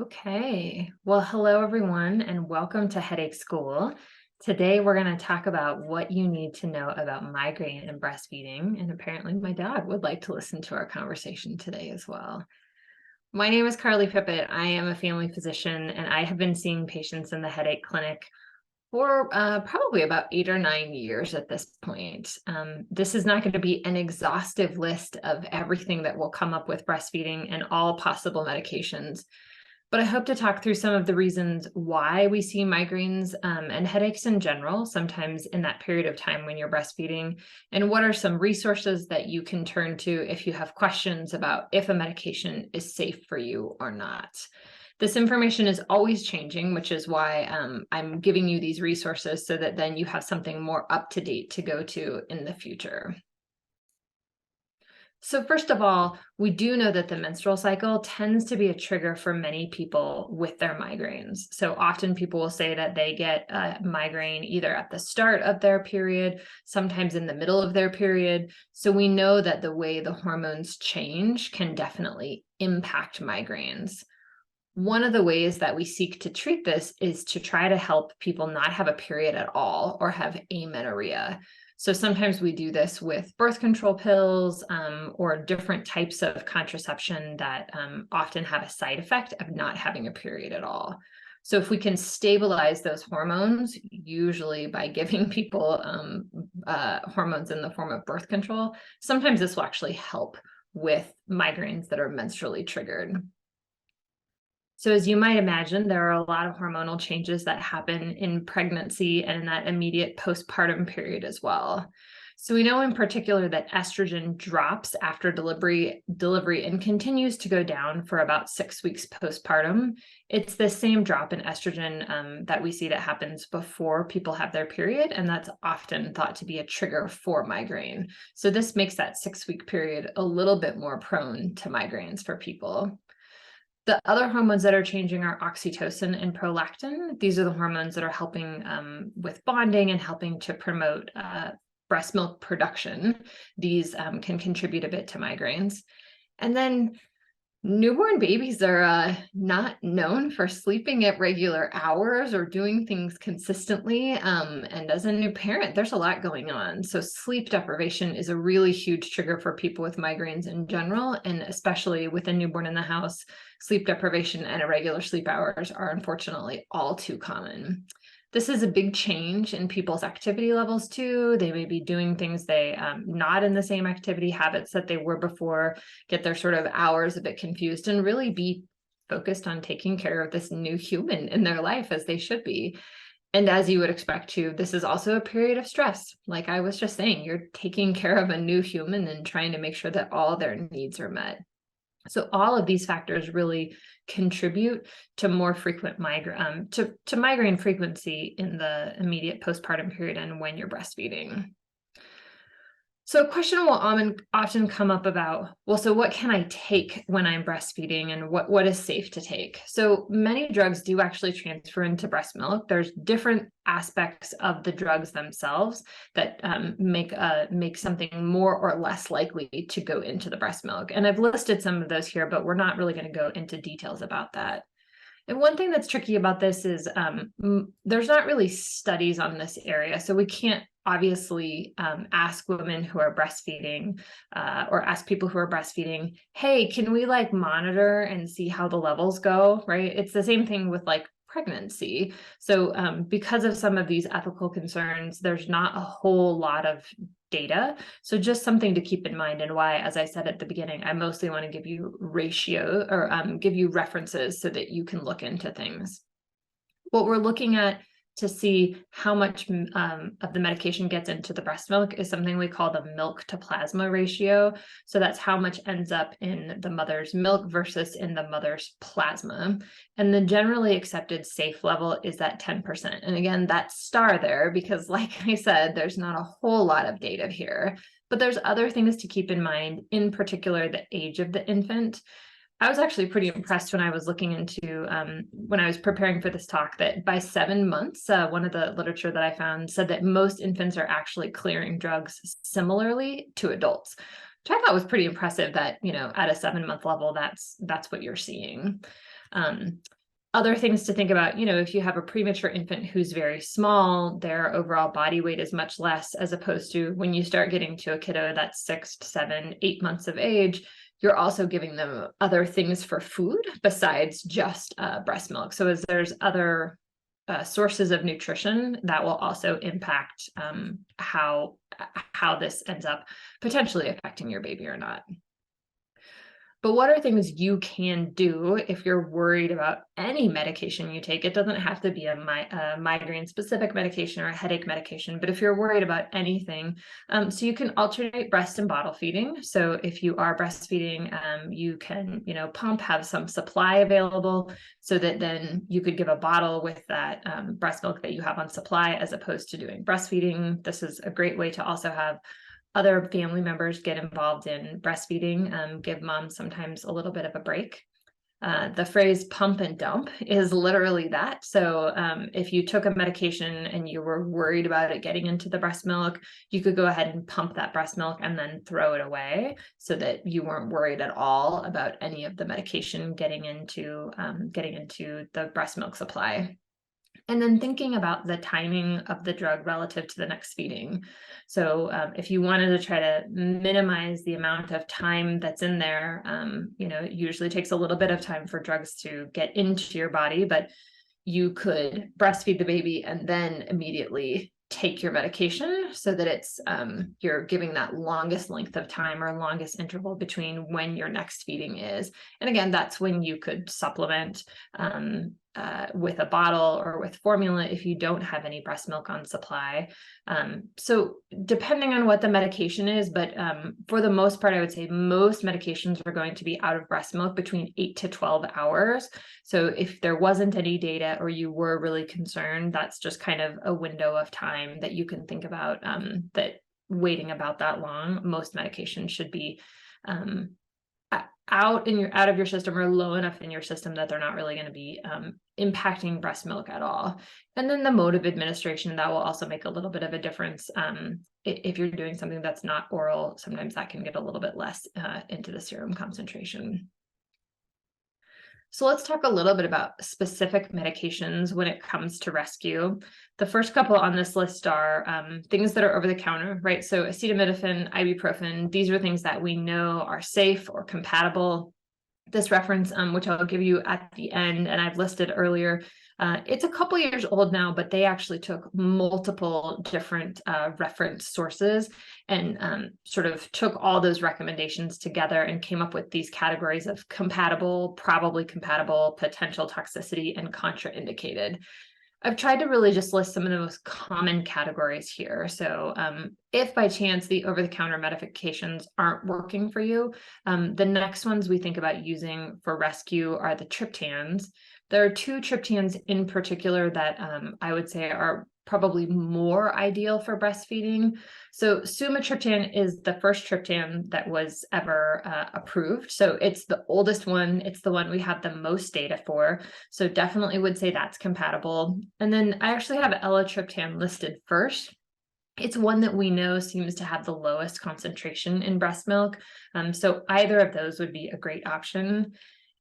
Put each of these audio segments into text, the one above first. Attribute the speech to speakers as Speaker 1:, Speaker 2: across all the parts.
Speaker 1: Okay. Well, hello, everyone, and welcome to Headache School. Today, we're going to talk about what you need to know about migraine and breastfeeding. And apparently, my dog would like to listen to our conversation today as well. My name is Carly Pippitt. I am a family physician, and I have been seeing patients in the headache clinic for probably about 8 or 9 years at this point. This is not going to be an exhaustive list of everything that will come up with breastfeeding and all possible medications. But I hope to talk through some of the reasons why we see migraines and headaches in general, sometimes in that period of time when you're breastfeeding, and what are some resources that you can turn to if you have questions about if a medication is safe for you or not. This information is always changing, which is why I'm giving you these resources so that then you have something more up to date to go to in the future. So first of all, we do know that the menstrual cycle tends to be a trigger for many people with their migraines. So often people will say that they get a migraine either at the start of their period, sometimes in the middle of their period. So we know that the way the hormones change can definitely impact migraines. One of the ways that we seek to treat this is to try to help people not have a period at all or have amenorrhea. So sometimes we do this with birth control pills or different types of contraception that often have a side effect of not having a period at all. So if we can stabilize those hormones, usually by giving people hormones in the form of birth control, sometimes this will actually help with migraines that are menstrually triggered. So as you might imagine, there are a lot of hormonal changes that happen in pregnancy and in that immediate postpartum period as well. So we know in particular that estrogen drops after delivery and continues to go down for about 6 weeks postpartum. It's the same drop in estrogen that we see that happens before people have their period, and that's often thought to be a trigger for migraine. So this makes that 6-week period a little bit more prone to migraines for people. The other hormones that are changing are oxytocin and prolactin. These are the hormones that are helping with bonding and helping to promote breast milk production. These can contribute a bit to migraines. And then newborn babies are not known for sleeping at regular hours or doing things consistently. And as a new parent, there's a lot going on. So sleep deprivation is a really huge trigger for people with migraines in general, and especially with a newborn in the house, sleep deprivation and irregular sleep hours are unfortunately all too common. This is a big change in people's activity levels too. They may be doing things they not in the same activity habits that they were before, get their sort of hours a bit confused, and really be focused on taking care of this new human in their life as they should be. And as you would expect to, this is also a period of stress. Like I was just saying, you're taking care of a new human and trying to make sure that all their needs are met. So all of these factors really contribute to more frequent migraine, to migraine frequency in the immediate postpartum period and when you're breastfeeding. So a question will often come up about, well, so what can I take when I'm breastfeeding and what is safe to take? So many drugs do actually transfer into breast milk. There's different aspects of the drugs themselves that make something more or less likely to go into the breast milk. And I've listed some of those here, but we're not really going to go into details about that. And one thing that's tricky about this is there's not really studies on this area. So we can't obviously ask women who are breastfeeding or ask people who are breastfeeding, hey, can we like monitor and see how the levels go, right? It's the same thing with like pregnancy. So because of some of these ethical concerns, there's not a whole lot of data. So just something to keep in mind, and why, as I said at the beginning, I mostly want to give you ratio or give you references so that you can look into things. What we're looking at to see how much of the medication gets into the breast milk is something we call the milk to plasma ratio. So that's how much ends up in the mother's milk versus in the mother's plasma. And the generally accepted safe level is at 10%. And again, that star there, because like I said, there's not a whole lot of data here, but there's other things to keep in mind, in particular, the age of the infant. I was actually pretty impressed when I was looking into, when I was preparing for this talk, that by 7 months, one of the literature that I found said that most infants are actually clearing drugs similarly to adults, which I thought was pretty impressive that, you know, at a 7-month level, that's what you're seeing. Other things to think about, if you have a premature infant who's very small, their overall body weight is much less, as opposed to when you start getting to a kiddo that's 6, 7, 8 months of age, you're also giving them other things for food besides just breast milk. So as there's other sources of nutrition that will also impact how this ends up potentially affecting your baby or not. But what are things you can do if you're worried about any medication you take? It doesn't have to be a migraine specific medication or a headache medication, but if you're worried about anything, so you can alternate breast and bottle feeding. So if you are breastfeeding, you can, pump, have some supply available so that then you could give a bottle with that breast milk that you have on supply, as opposed to doing breastfeeding. This is a great way to also have other family members get involved in breastfeeding, give moms sometimes a little bit of a break. The phrase pump and dump is literally that. So if you took a medication and you were worried about it getting into the breast milk, you could go ahead and pump that breast milk and then throw it away so that you weren't worried at all about any of the medication getting into the breast milk supply. And then thinking about the timing of the drug relative to the next feeding. So if you wanted to try to minimize the amount of time that's in there, it usually takes a little bit of time for drugs to get into your body, but you could breastfeed the baby and then immediately take your medication so that it's you're giving that longest length of time or longest interval between when your next feeding is. And again, that's when you could supplement with a bottle or with formula if you don't have any breast milk on supply. So depending on what the medication is, but for the most part, I would say most medications are going to be out of breast milk between 8 to 12 hours. So if there wasn't any data or you were really concerned, that's just kind of a window of time that you can think about, that waiting about that long. Most medications should be out of your system or low enough in your system that they're not really going to be impacting breast milk at all. And then the mode of administration, that will also make a little bit of a difference. If you're doing something that's not oral, sometimes that can get a little bit less into the serum concentration. So let's talk a little bit about specific medications when it comes to rescue. The first couple on this list are things that are over the counter, right? So acetaminophen, ibuprofen, these are things that we know are safe or compatible. This reference, which I'll give you at the end, and I've listed earlier, it's a couple years old now, but they actually took multiple different reference sources and sort of took all those recommendations together and came up with these categories of compatible, probably compatible, potential toxicity, and contraindicated. I've tried to really just list some of the most common categories here. So if by chance the over-the-counter medications aren't working for you, the next ones we think about using for rescue are the triptans. There are 2 triptans in particular that I would say are probably more ideal for breastfeeding. So sumatriptan is the first triptan that was ever approved. So it's the oldest one. It's the one we have the most data for. So definitely would say that's compatible. And then I actually have elatriptan listed first. It's one that we know seems to have the lowest concentration in breast milk. So either of those would be a great option.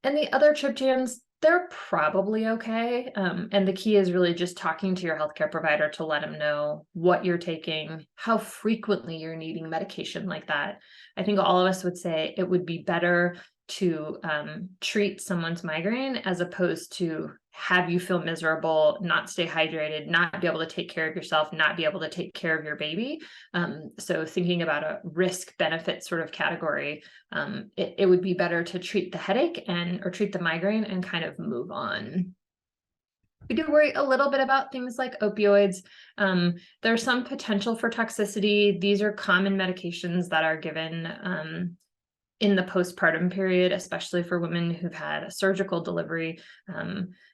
Speaker 1: And the other triptans, they're probably okay. And the key is really just talking to your healthcare provider to let them know what you're taking, how frequently you're needing medication like that. I think all of us would say it would be better to treat someone's migraine as opposed to have you feel miserable, not stay hydrated, not be able to take care of yourself, not be able to take care of your baby. So thinking about a risk benefit sort of category, it would be better to treat the headache or treat the migraine and kind of move on. We do worry a little bit about things like opioids. There's some potential for toxicity. These are common medications that are given in the postpartum period, especially for women who've had a surgical delivery.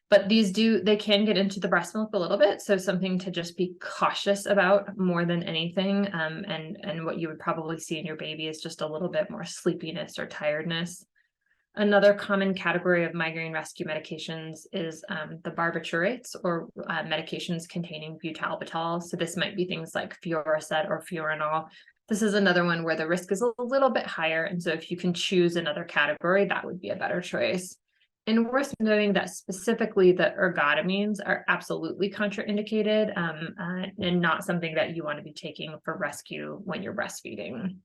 Speaker 1: But they can get into the breast milk a little bit. So something to just be cautious about more than anything. And what you would probably see in your baby is just a little bit more sleepiness or tiredness. Another common category of migraine rescue medications is the barbiturates or medications containing butalbital. So this might be things like Fioricet or Fiorinol. This is another one where the risk is a little bit higher. And so if you can choose another category, that would be a better choice. And worth noting that specifically the ergotamines are absolutely contraindicated and not something that you want to be taking for rescue when you're breastfeeding.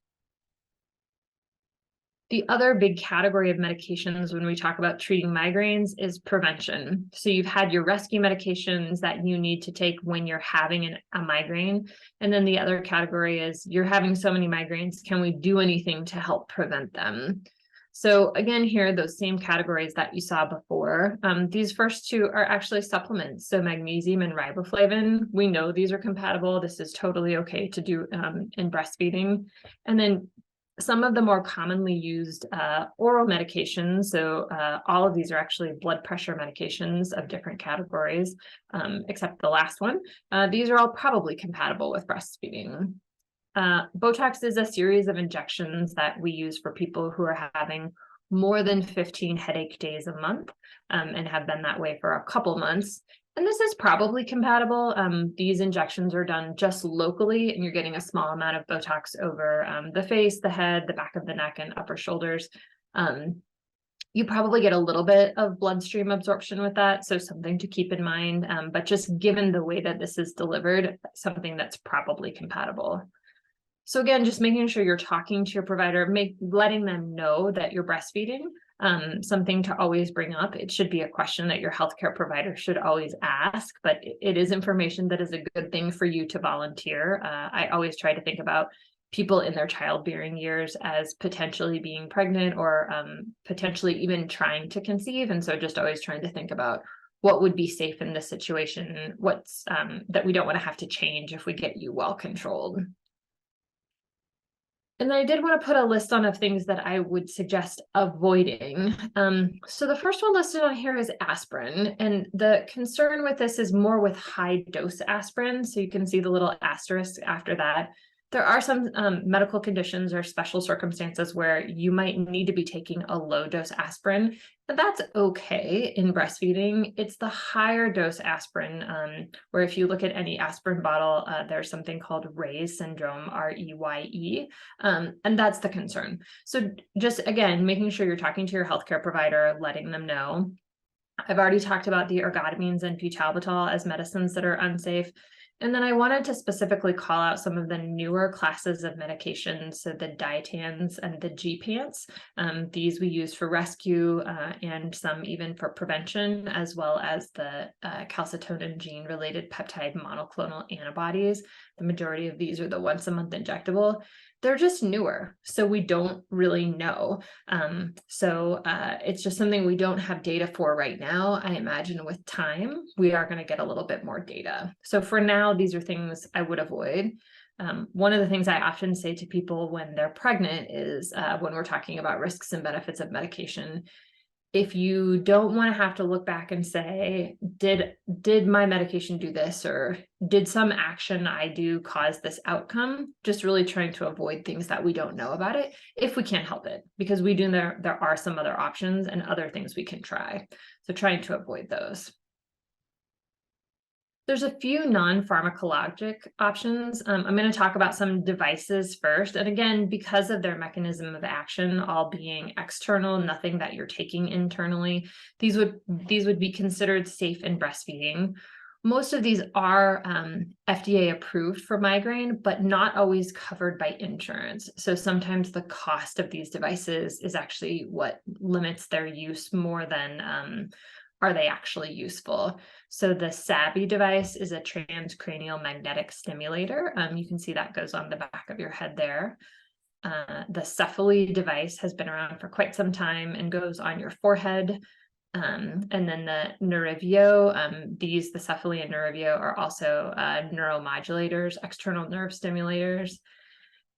Speaker 1: The other big category of medications when we talk about treating migraines is prevention. So you've had your rescue medications that you need to take when you're having a migraine. And then the other category is you're having so many migraines, can we do anything to help prevent them? So again, here, those same categories that you saw before, these first two are actually supplements. So magnesium and riboflavin, we know these are compatible. This is totally okay to do in breastfeeding. And then some of the more commonly used oral medications, so all of these are actually blood pressure medications of different categories, except the last one. These are all probably compatible with breastfeeding. Botox is a series of injections that we use for people who are having more than 15 headache days a month and have been that way for a couple months. And this is probably compatible. These injections are done just locally, and you're getting a small amount of Botox over the face, the head, the back of the neck, and upper shoulders. You probably get a little bit of bloodstream absorption with that, so something to keep in mind. But just given the way that this is delivered, something that's probably compatible. So again, just making sure you're talking to your provider, letting them know that you're breastfeeding. Something to always bring up. It should be a question that your healthcare provider should always ask, but it is information that is a good thing for you to volunteer. I always try to think about people in their childbearing years as potentially being pregnant or potentially even trying to conceive. And so just always trying to think about what would be safe in this situation, what's that we don't want to have to change if we get you well controlled. And I did want to put a list on of things that I would suggest avoiding. So the first one listed on here is aspirin. And the concern with this is more with high dose aspirin. So you can see the little asterisk after that. There are some medical conditions or special circumstances where you might need to be taking a low dose aspirin, and that's okay in breastfeeding. It's the higher dose aspirin, where if you look at any aspirin bottle, there's something called Reye syndrome, REYE, and that's the concern. So just again, making sure you're talking to your healthcare provider, letting them know. I've already talked about the ergotamines and butalbital as medicines that are unsafe. And then I wanted to specifically call out some of the newer classes of medications, so the dietans and the gepants. These we use for rescue and some even for prevention, as well as the calcitonin gene-related peptide monoclonal antibodies. The majority of these are the once-a-month injectable. They're just newer, so we don't really know. It's just something we don't have data for right now. I imagine with time, we are going to get a little bit more data. So for now, these are things I would avoid. One of the things I often say to people when they're pregnant is when we're talking about risks and benefits of medication, if you don't want to have to look back and say, did my medication do this, or did some action I do cause this outcome, just really trying to avoid things that we don't know about it if we can't help it, because we do there are some other options and other things we can try. So trying to avoid those. There's a few non-pharmacologic options. I'm going to talk about some devices first. And again, because of their mechanism of action, all being external, nothing that you're taking internally, these would be considered safe in breastfeeding. Most of these are FDA approved for migraine, but not always covered by insurance. So sometimes the cost of these devices is actually what limits their use more than are they actually useful. So the SABI device is a transcranial magnetic stimulator. You can see that goes on the back of your head there. The Cephaly device has been around for quite some time and goes on your forehead. And then the Neurivio, the Cephaly and Neurivio are also neuromodulators, external nerve stimulators.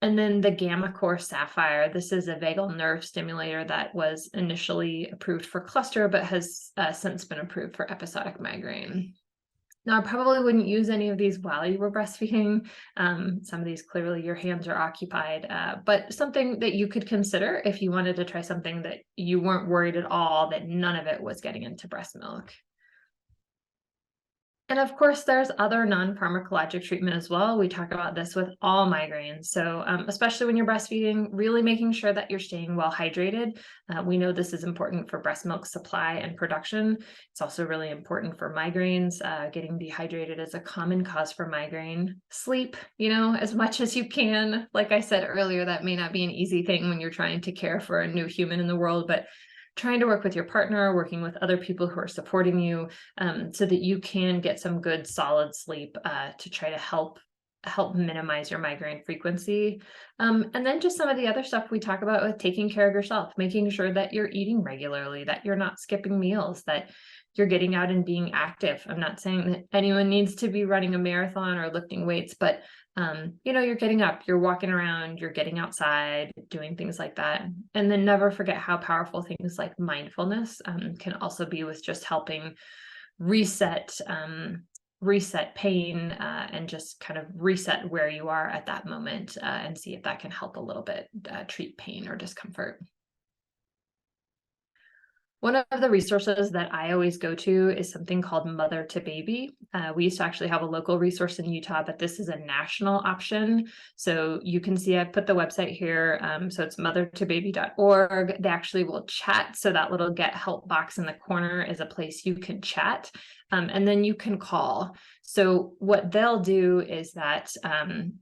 Speaker 1: And then the GammaCore Sapphire, this is a vagal nerve stimulator that was initially approved for cluster, but has since been approved for episodic migraine. Now, I probably wouldn't use any of these while you were breastfeeding. Some of these, clearly your hands are occupied, but something that you could consider if you wanted to try something that you weren't worried at all that none of it was getting into breast milk. And of course, there's other non-pharmacologic treatment as well. We talk about this with all migraines. So especially when you're breastfeeding, really making sure that you're staying well hydrated. We know this is important for breast milk supply and production. It's also really important for migraines. Getting dehydrated is a common cause for migraine. Sleep, as much as you can. Like I said earlier, that may not be an easy thing when you're trying to care for a new human in the world, but trying to work with your partner, working with other people who are supporting you, so that you can get some good solid sleep to try to help minimize your migraine frequency. And then just some of the other stuff we talk about with taking care of yourself, making sure that you're eating regularly, that you're not skipping meals, that you're getting out and being active. I'm not saying that anyone needs to be running a marathon or lifting weights, but you're getting up, you're walking around, you're getting outside, doing things like that. And then never forget how powerful things like mindfulness can also be with just helping reset pain and just kind of reset where you are at that moment and see if that can help a little bit treat pain or discomfort. One of the resources that I always go to is something called Mother to Baby. We used to actually have a local resource in Utah, but this is a national option. So you can see I put the website here. So it's mothertobaby.org. They actually will chat. So that little get help box in the corner is a place you can chat. And then you can call. So what they'll do is that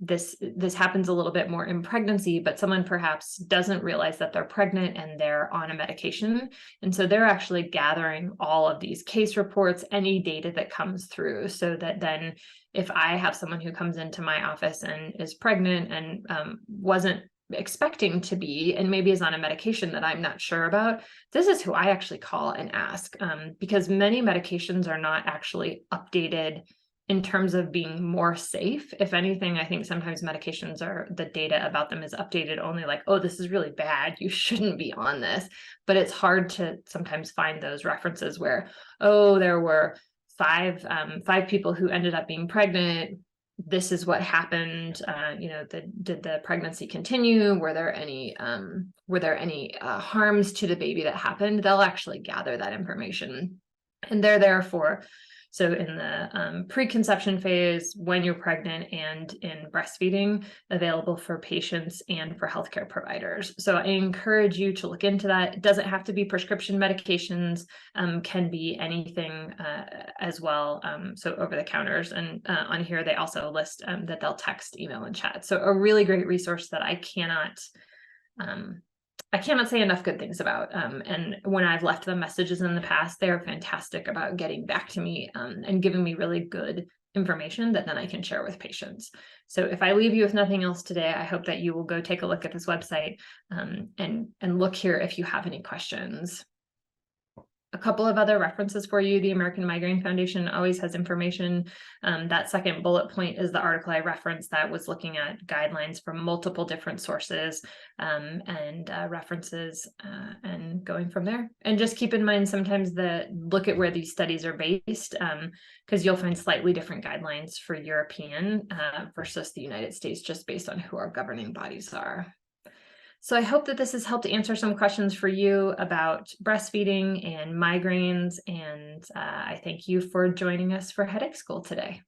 Speaker 1: this happens a little bit more in pregnancy, but someone perhaps doesn't realize that they're pregnant and they're on a medication. And so they're actually gathering all of these case reports, any data that comes through, so that then if I have someone who comes into my office and is pregnant and wasn't expecting to be, and maybe is on a medication that I'm not sure about, this is who I actually call and ask, because many medications are not actually updated in terms of being more safe. If anything, I think sometimes medications the data about them is updated only like, oh, this is really bad, you shouldn't be on this. But it's hard to sometimes find those references where, oh, there were five people who ended up being pregnant. This is what happened. Did the pregnancy continue? Were there any harms to the baby that happened? They'll actually gather that information, and they're there for. So in the preconception phase, when you're pregnant, and in breastfeeding, available for patients and for healthcare providers. So I encourage you to look into that. It doesn't have to be prescription medications, can be anything as well. So over the counters, and on here, they also list that they'll text, email, and chat. So a really great resource that I cannot say enough good things about. And when I've left them messages in the past, they are fantastic about getting back to me and giving me really good information that then I can share with patients. So if I leave you with nothing else today, I hope that you will go take a look at this website and look here if you have any questions. A couple of other references for you. The American Migraine Foundation always has information. That second bullet point is the article I referenced that was looking at guidelines from multiple different sources and references and going from there. And just keep in mind sometimes look at where these studies are based, because you'll find slightly different guidelines for European versus the United States, just based on who our governing bodies are. So I hope that this has helped answer some questions for you about breastfeeding and migraines, and I thank you for joining us for Headache School today.